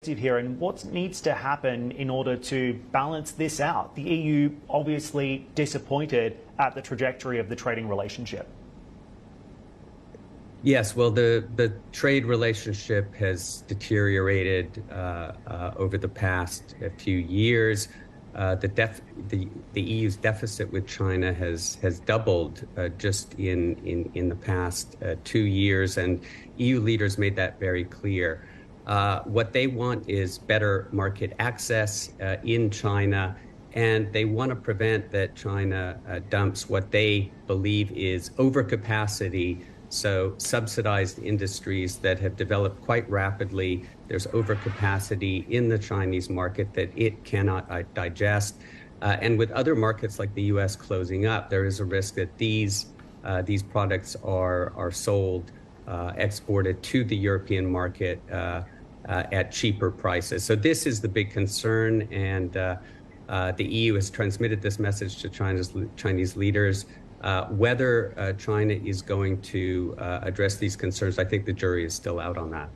here, and what needs to happen in order to balance this out? The EU obviously disappointed at the trajectory of the trading relationship. Yes, well, the trade relationship has deteriorated over the past few years. The EU's deficit with China has doubled just in the past 2 years, and EU leaders made that very clear. What they want is better market access in China, and they want to prevent that China dumps what they believe is overcapacity. So subsidized industries that have developed quite rapidly. There's overcapacity in the Chinese market that it cannot digest. And with other markets like the U.S. closing up, there is a risk that these products are sold, exported to the European market at cheaper prices. So this is the big concern, and the EU has transmitted this message to Chinese leaders. Whether China is going to address these concerns, I think the jury is still out on that.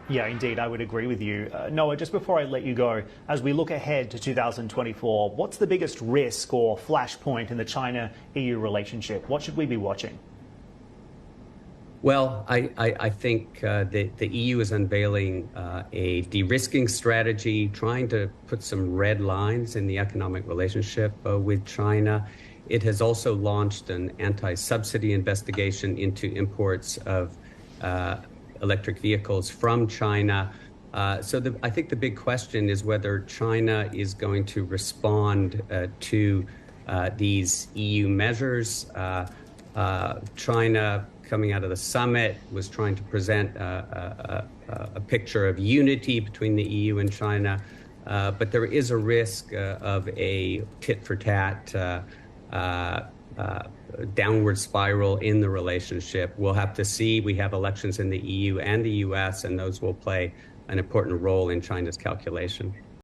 Yeah, indeed, I would agree with you. Noah, just before I let you go, as we look ahead to 2024, what's the biggest risk or flashpoint in the China-EU relationship? What should we be watching? Well, I think the EU is unveiling a derisking strategy, trying to put some red lines in the economic relationship with China. It has also launched an anti-subsidy investigation into imports of electric vehicles from China. So I think the big question is whether China is going to respond to these EU measures. China, coming out of the summit, was trying to present a picture of unity between the EU and China, but there is a risk of a tit-for-tat downward spiral in the relationship. We'll have to see. We have elections in the EU and the US, and those will play an important role in China's calculation.